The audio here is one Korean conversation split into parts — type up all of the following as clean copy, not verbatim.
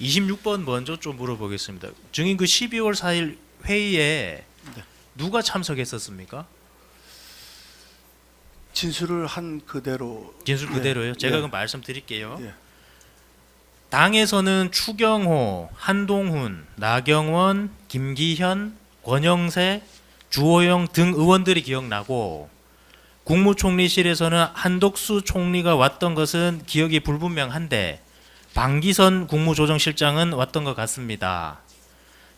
26번 먼저 좀 물어보겠습니다. 증인 그 12월 4일 회의에 네. 누가 참석했었습니까? 진술을 한 그대로. 진술 예, 그대로요. 제가 예, 그 말씀드릴게요. 예. 당에서는 추경호, 한동훈, 나경원, 김기현, 권영세, 주호영 등 의원들이 기억나고 국무총리실에서는 한덕수 총리가 왔던 것은 기억이 불분명한데 방기선 국무조정실장은 왔던 것 같습니다.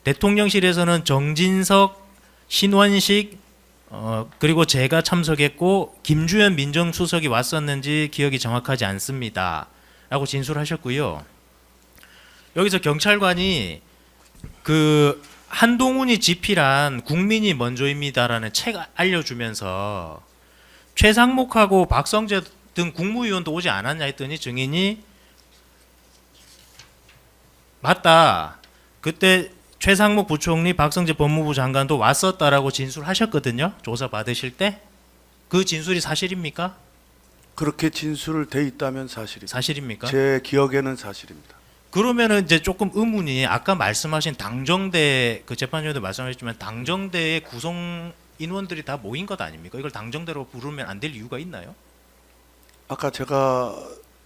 대통령실에서는 정진석, 신원식 그리고 제가 참석했고 김주현 민정수석이 왔었는지 기억이 정확하지 않습니다. 라고 진술하셨고요. 여기서 경찰관이 그 한동훈이 집필한 국민이 먼저입니다라는 책 알려주면서 최상목하고 박성재 등 국무위원도 오지 않았냐 했더니 증인이 맞다. 그때 최상목 부총리, 박성재 법무부 장관도 왔었다라고 진술하셨거든요. 조사 받으실 때. 그 진술이 사실입니까? 그렇게 진술을 돼 있다면 사실입니다. 사실입니까? 제 기억에는 사실입니다. 그러면은 이제 조금 의문이 아까 말씀하신 당정대 그 재판장도 말씀하셨지만 당정대의 구성 인원들이 다 모인 것 아닙니까? 이걸 당정대로 부르면 안 될 이유가 있나요? 아까 제가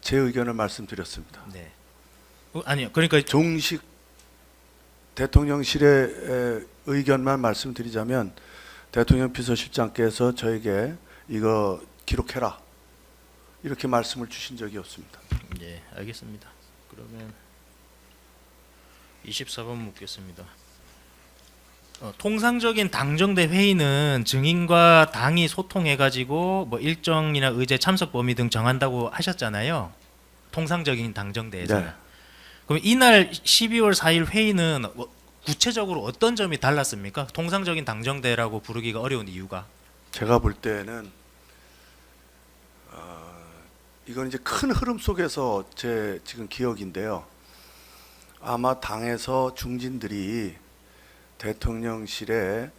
제 의견을 말씀드렸습니다. 네. 아니요. 그러니까 종식 대통령실의 의견만 말씀드리자면 대통령 비서실장께서 저에게 이거 기록해라 이렇게 말씀을 주신 적이 없습니다. 예, 알겠습니다. 그러면 24번 묻겠습니다. 통상적인 당정대 회의는 증인과 당이 소통해가지고 뭐 일정이나 의제 참석 범위 등 정한다고 하셨잖아요. 통상적인 당정대에서는. 네. 그럼 이날 12월 4일 회의는 구체적으로 어떤 점이 달랐습니까? 통상적인 당정대라고 부르기가 어려운 이유가. 제가 볼 때는 이건 이제 큰 흐름 속에서 제 지금 기억인데요. 아마 당에서 중진들이 대통령실에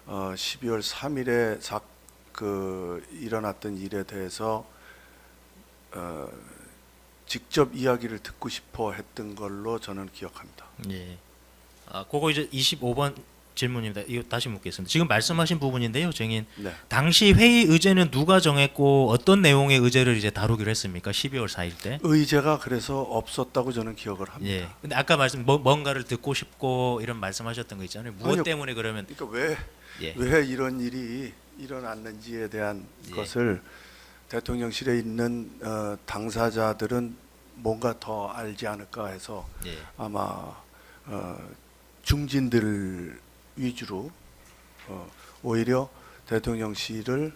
12월 3일에 일어났던 일에 대해서 직접 이야기를 듣고 싶어 했던 걸로 저는 기억합니다. 예. 그거 이제 25번 질문입니다. 이거 다시 묻겠습니다. 지금 말씀하신 부분인데요, 증인. 네. 당시 회의 의제는 누가 정했고 어떤 내용의 의제를 이제 다루기로 했습니까? 12월 4일 때. 의제가 그래서 없었다고 저는 기억을 합니다. 예. 근데 아까 뭔가를 듣고 싶고 이런 말씀하셨던 거 있잖아요. 무엇 아니요. 때문에 그러면 그러니까 예. 왜 이런 일이 일어났는지에 대한 예. 것을 대통령실에 있는 당사자들은 뭔가 더 알지 않을까 해서 예. 아마 중진들 위주로 오히려 대통령실을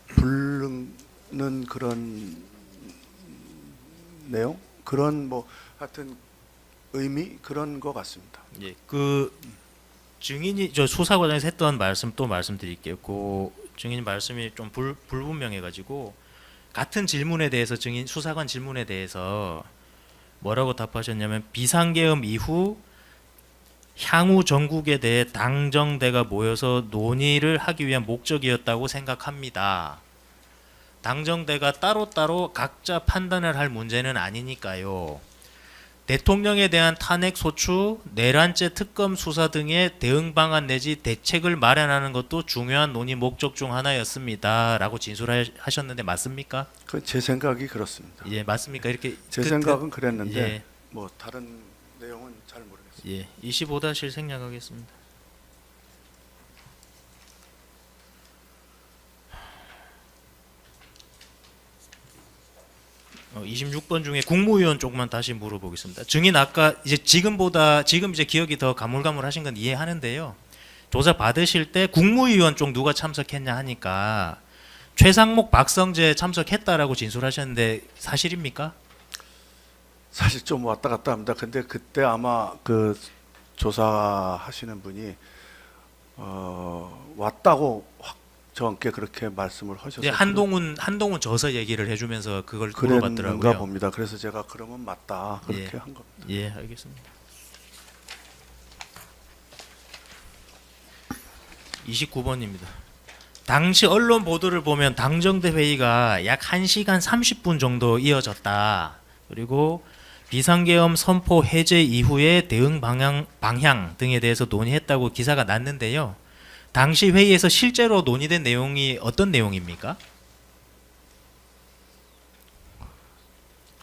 부르는 그런 내용, 그런 뭐 하여튼 의미 그런 것 같습니다. 예. 그 증인이 저 수사 과정에서 했던 말씀 또 말씀드릴게요. 그 증인 말씀이 좀 불분명해 가지고 같은 질문에 대해서 증인 수사관 질문에 대해서 뭐라고 답하셨냐면 비상계엄 이후 향후 전국에 대해 당정대가 모여서 논의를 하기 위한 목적이었다고 생각합니다. 당정대가 따로따로 각자 판단을 할 문제는 아니니까요. 대통령에 대한 탄핵 소추, 내란죄 특검 수사 등의 대응 방안 내지 대책을 마련하는 것도 중요한 논의 목적 중 하나였습니다. 라고 진술하셨는데 맞습니까? 제 생각이 그렇습니다. 예, 맞습니까? 이렇게 제 생각은 그랬는데 예. 뭐 다른 내용은 잘 모르겠습니다. 예, 25다실 생략하겠습니다. 어, 26번 중에 국무위원 쪽만 다시 물어보겠습니다. 증인 아까 이제 지금 이제 기억이 더 가물가물하신 건 이해하는데요. 조사 받으실 때 국무위원 쪽 누가 참석했냐 하니까 최상목, 박성재 참석했다라고 진술하셨는데 사실입니까? 사실 좀 왔다 갔다 합니다. 근데 그때 아마 그 조사하시는 분이 왔다고 저한테 그렇게 말씀을 하셔서 이제 한동훈 저서 얘기를 해주면서 그걸 그랬는가 물어봤더라고요. 봅니다. 그래서 제가 그러면 맞다 그렇게 예. 한 겁니다. 예, 알겠습니다. 29번입니다. 당시 언론 보도를 보면 당정대 회의가 약 1시간 30분 정도 이어졌다. 그리고 비상계엄 선포 해제 이후의 대응 방향 등에 대해서 논의했다고 기사가 났는데요. 당시 회의에서 실제로 논의된 내용이 어떤 내용입니까?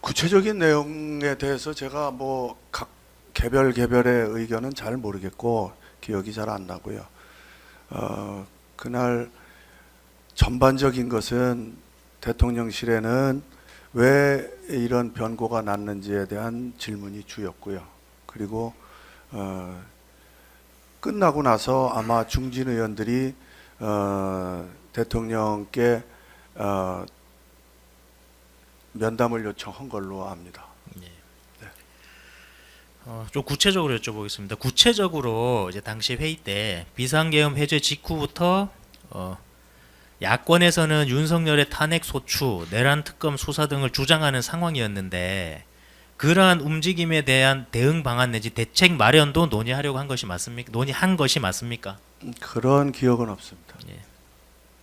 구체적인 내용에 대해서 제가 뭐 각 개별의 의견은 잘 모르겠고 기억이 잘 안 나고요. 그날 전반적인 것은 대통령실에는 왜 이런 변고가 났는지에 대한 질문이 주였고요. 그리고 끝나고 나서 아마 중진 의원들이 대통령께 면담을 요청한 걸로 압니다. 좀 구체적으로 여쭤보겠습니다. 구체적으로 이제 당시 회의 때 비상계엄 해제 직후부터 야권에서는 윤석열의 탄핵 소추, 내란 특검 수사 등을 주장하는 상황이었는데 그러한 움직임에 대한 대응 방안 내지 대책 마련도 논의하려고 한 것이 맞습니까? 논의한 것이 맞습니까? 그런 기억은 없습니다. 예.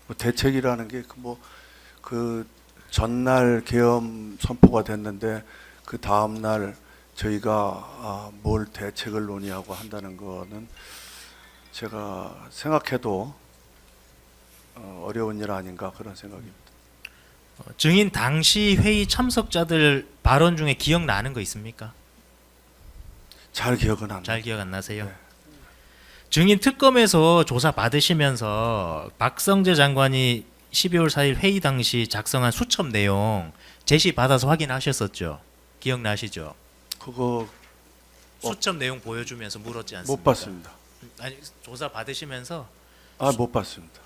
뭐 대책이라는 게 그 전날 계엄 선포가 됐는데 그 다음 날 저희가 뭘 대책을 논의하고 한다는 거는 제가 생각해도 어려운 일 아닌가 그런 생각입니다. 증인 당시 회의 참석자들 발언 중에 기억나는 거 있습니까? 잘 기억은 안 나요. 잘 기억 안 나세요? 네. 증인 특검에서 조사 받으시면서 박성재 장관이 12월 4일 회의 당시 작성한 수첩 내용 제시 받아서 확인하셨었죠? 기억나시죠? 그거 수첩 내용 보여주면서 물었지 않습니까? 못 봤습니다. 아니 조사 받으시면서 못 봤습니다.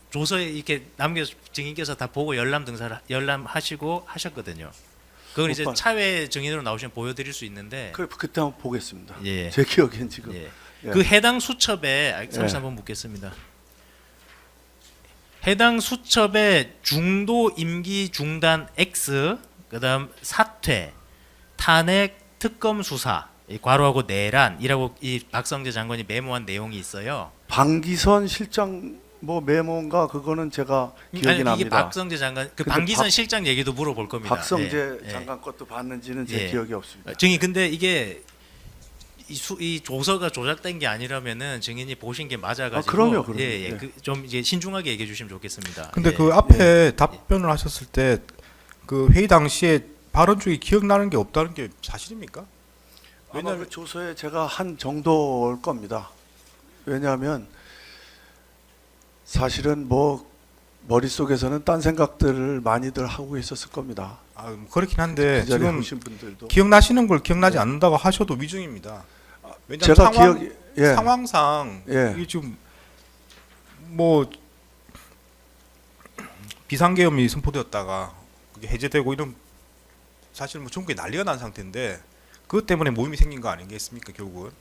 조서에 이렇게 남겨 증인께서 다 보고 열람하시고 하셨거든요. 그걸 못 이제 봤- 차회 증인으로 나오시면 보여드릴 수 있는데 그때 한번 보겠습니다. 예. 제 기억엔 지금 예. 예. 그 해당 수첩에 잠시 예. 한번 묻겠습니다. 해당 수첩에 중도 임기 중단 X 그다음 사퇴 탄핵 특검 수사 이 괄호하고 내란이라고 이 박성재 장관이 메모한 내용이 있어요. 방기선 실장 뭐 메모인가 그거는 제가 기억이 아니, 이게 납니다. 박성재 장관 그 근데 방기선 실장 얘기도 물어볼 겁니다. 박성재 예, 장관 것도 봤는지는 제 예. 기억이 없습니다. 증인 근데 이게 이 조서가 조작된 게 아니라면은 증인이 보신 게 맞아가지고 그럼요. 예, 예. 네. 좀 이제 신중하게 얘기해 주시면 좋겠습니다. 근데 예. 그 앞에 답변을 하셨을 때 그 회의 당시에 발언 중에 기억나는 게 없다는 게 사실입니까? 아마 왜냐하면 그 조서에 제가 한 정도일 겁니다. 왜냐하면 사실은 뭐 머릿속에서는 딴 생각들을 많이들 하고 있었을 겁니다. 뭐 그렇긴 한데 그 자리에 지금 오신 분들도 기억나시는 걸 기억나지 않는다고 하셔도 위증입니다. 왜냐하면 제가 기억이 예. 상황상 예. 이게 지금 뭐 비상계엄이 선포되었다가 그게 해제되고 이런 사실 뭐 전국에 난리가 난 상태인데 그것 때문에 모임이 생긴 거 아니겠습니까 결국은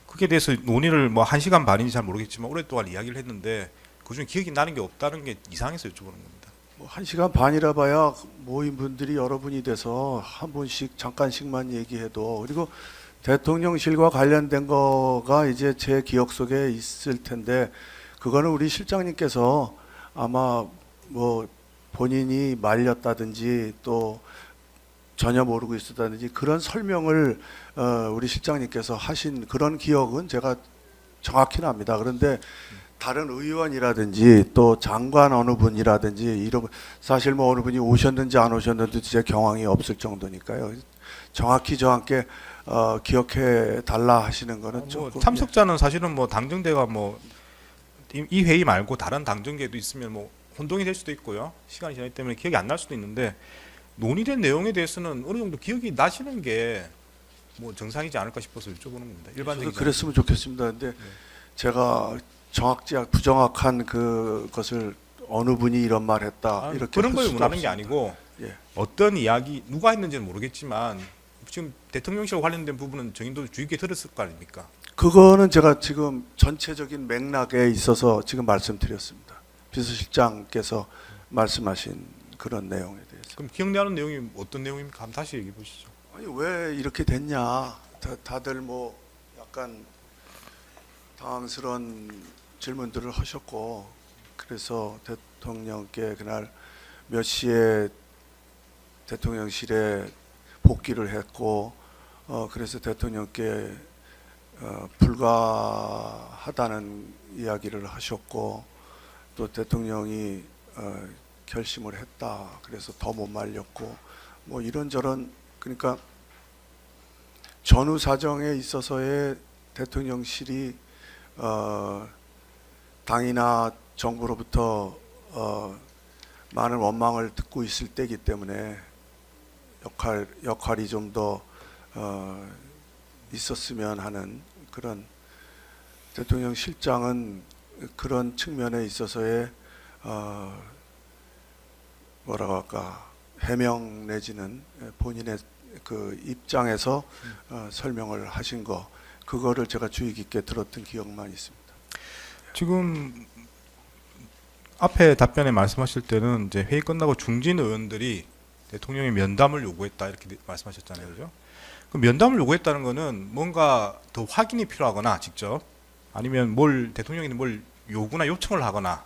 그게 대해서 논의를 뭐 1시간 반인지 잘 모르겠지만 오랫동안 이야기를 했는데 그중에 기억이 나는 게 없다는 게 이상해서 여쭤보는 겁니다. 뭐 1시간 반이라 봐야 모인 분들이 여러분이 돼서 한 분씩 잠깐씩만 얘기해도 그리고 대통령실과 관련된 거가 이제 제 기억 속에 있을 텐데 그거는 우리 실장님께서 아마 뭐 본인이 말렸다든지 또 전혀 모르고 있었다든지 그런 설명을 우리 실장님께서 하신 그런 기억은 제가 정확히 납니다. 그런데 다른 의원이라든지 또 장관 어느 분이라든지 이런 사실 뭐 어느 분이 오셨는지 안 오셨는지 제 경황이 없을 정도니까요. 정확히 저한테 기억해 달라 하시는 거는 뭐 조금 참석자는 사실은 뭐 당정대가 뭐 이 회의 말고 다른 당정대도 있으면 뭐 혼동이 될 수도 있고요. 시간이 지나기 때문에 기억이 안 날 수도 있는데 논의된 내용에 대해서는 어느 정도 기억이 나시는 게 뭐 정상이지 않을까 싶어서 여쭤보는 겁니다. 저도 일반적인 그랬으면 좋겠습니다. 근데 제가 부정확한 그것을 어느 분이 이런 말 했다 이렇게 그런 할 걸 수는 원하는 게 없습니다. 아니고 예. 어떤 이야기 누가 했는지는 모르겠지만 지금 대통령실과 관련된 부분은 정인도 주의 깊게 들었을 거 아닙니까? 그거는 제가 지금 전체적인 맥락에 있어서 지금 말씀드렸습니다. 비서실장께서 말씀하신 그런 내용에 대해서. 그럼 기억나는 내용이 어떤 내용입니까? 한번 다시 얘기해 보시죠. 아니 왜 이렇게 됐냐? 다들 뭐 약간 당황스러운 질문들을 하셨고 그래서 대통령께 그날 몇 시에 대통령실에 복귀를 했고 그래서 대통령께 불가하다는 이야기를 하셨고 또 대통령이 결심을 했다. 그래서 더 못 말렸고 뭐 이런저런 그러니까 전후 사정에 있어서의 대통령실이 당이나 정부로부터 많은 원망을 듣고 있을 때이기 때문에 역할이 좀 더 있었으면 하는 그런 대통령실장은 그런 측면에 있어서의 뭐라고 할까 해명 내지는 본인의 그 입장에서 설명을 하신 거 그거를 제가 주의 깊게 들었던 기억만 있습니다. 지금 앞에 답변에 말씀하실 때는 이제 회의 끝나고 중진 의원들이 대통령의 면담을 요구했다 이렇게 말씀하셨잖아요, 그죠? 그 면담을 요구했다는 거는 뭔가 더 확인이 필요하거나 직접 아니면 대통령이 뭘 요구나 요청을 하거나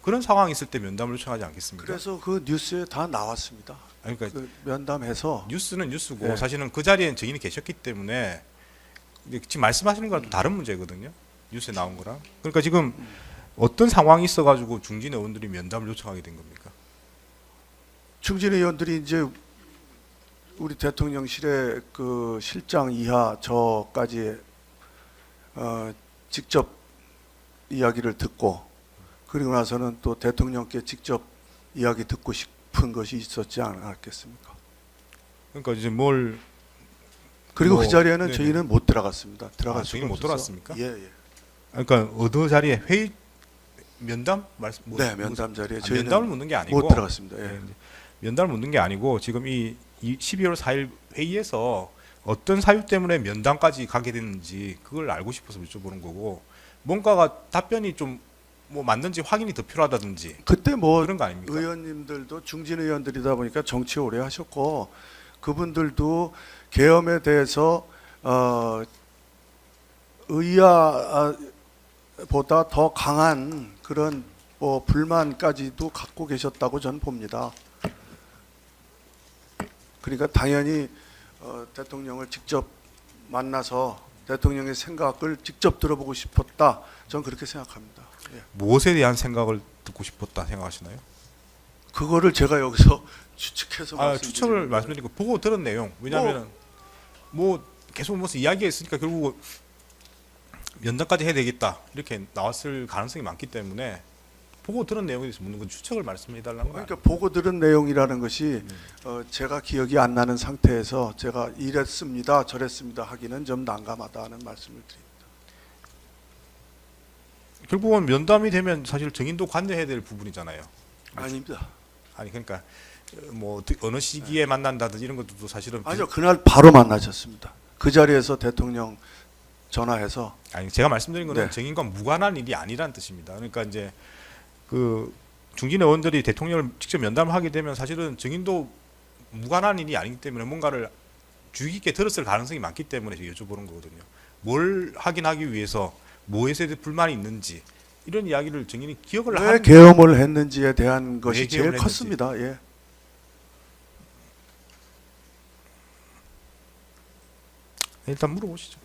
그런 상황이 있을 때 면담을 요청하지 않겠습니까? 그래서 그 뉴스에 다 나왔습니다. 아니, 그러니까 그 면담해서 뉴스는 뉴스고 네. 사실은 그 자리에 증인이 계셨기 때문에 근데 지금 말씀하시는 거랑 또 다른 문제거든요. 뉴스에 나온 거랑. 그러니까 지금 어떤 상황이 있어가지고 중진 의원들이 면담을 요청하게 된 겁니까? 중진 의원들이 이제 우리 대통령실의 그 실장 이하 저까지 직접 이야기를 듣고 그리고 나서는 또 대통령께 직접 이야기 듣고 싶은 것이 있었지 않았겠습니까? 그러니까 이제 그리고 그 자리에는 네네. 저희는 못 들어갔습니다. 들어갈 수가 저희는 못 없어서. 들어갔습니까? 예, 예. 그러니까 어느 자리에 회의 면담 말씀 네, 면담 자리에 저희는 면담을 묻는 게 아니고 못 들어갔습니다. 예. 네, 이제 면담을 묻는 게 아니고 지금 이 12월 4일 회의에서 어떤 사유 때문에 면담까지 가게 됐는지 그걸 알고 싶어서 여쭤보는 거고 뭔가가 답변이 좀 뭐 맞는지 확인이 더 필요하다든지 그때 뭐 그런 거 아닙니까? 의원님들도 중진 의원들이다 보니까 정치 오래 하셨고 그분들도 계엄에 대해서 의아보다 더 강한 그런 뭐 불만까지도 갖고 계셨다고 저는 봅니다. 그러니까 당연히 대통령을 직접 만나서 대통령의 생각을 직접 들어보고 싶었다. 저는 그렇게 생각합니다. 예. 무엇에 대한 생각을 듣고 싶었다 생각하시나요? 그거를 제가 여기서 추측해서 추측을 말씀드리고 보고 들은 내용 왜냐하면 뭐 계속 무슨 이야기했으니까 결국 면담까지 해야 되겠다 이렇게 나왔을 가능성이 많기 때문에 보고 들은 내용에 대해서 묻는 건 추측을 말씀해 달라는 거예요. 그러니까 보고 들은 내용이라는 것이 제가 기억이 안 나는 상태에서 제가 이랬습니다 저랬습니다 하기는 좀 난감하다는 말씀을 드립니다. 결국은 면담이 되면 사실 증인도 관여해야 될 부분이잖아요. 아닙니다. 아니 그러니까 뭐 어느 시기에 만난다든지 이런 것도 사실은 아니요, 그날 바로 만나셨습니다. 그 자리에서 대통령 전화해서 아니 제가 말씀드린 거는 네. 증인과 무관한 일이 아니란 뜻입니다. 그러니까 이제 그 중진 의원들이 대통령을 직접 면담을 하게 되면 사실은 증인도 무관한 일이 아니기 때문에 뭔가를 주의 깊게 들었을 가능성이 많기 때문에 제가 여쭤보는 거거든요. 뭘 확인하기 위해서 뭐에서 불만이 있는지 이런 이야기를 증인이 기억을 왜 하는 계엄을 했는지에 대한 것이 왜 제일 계엄을 컸습니다. 예. 일단 물어보시죠.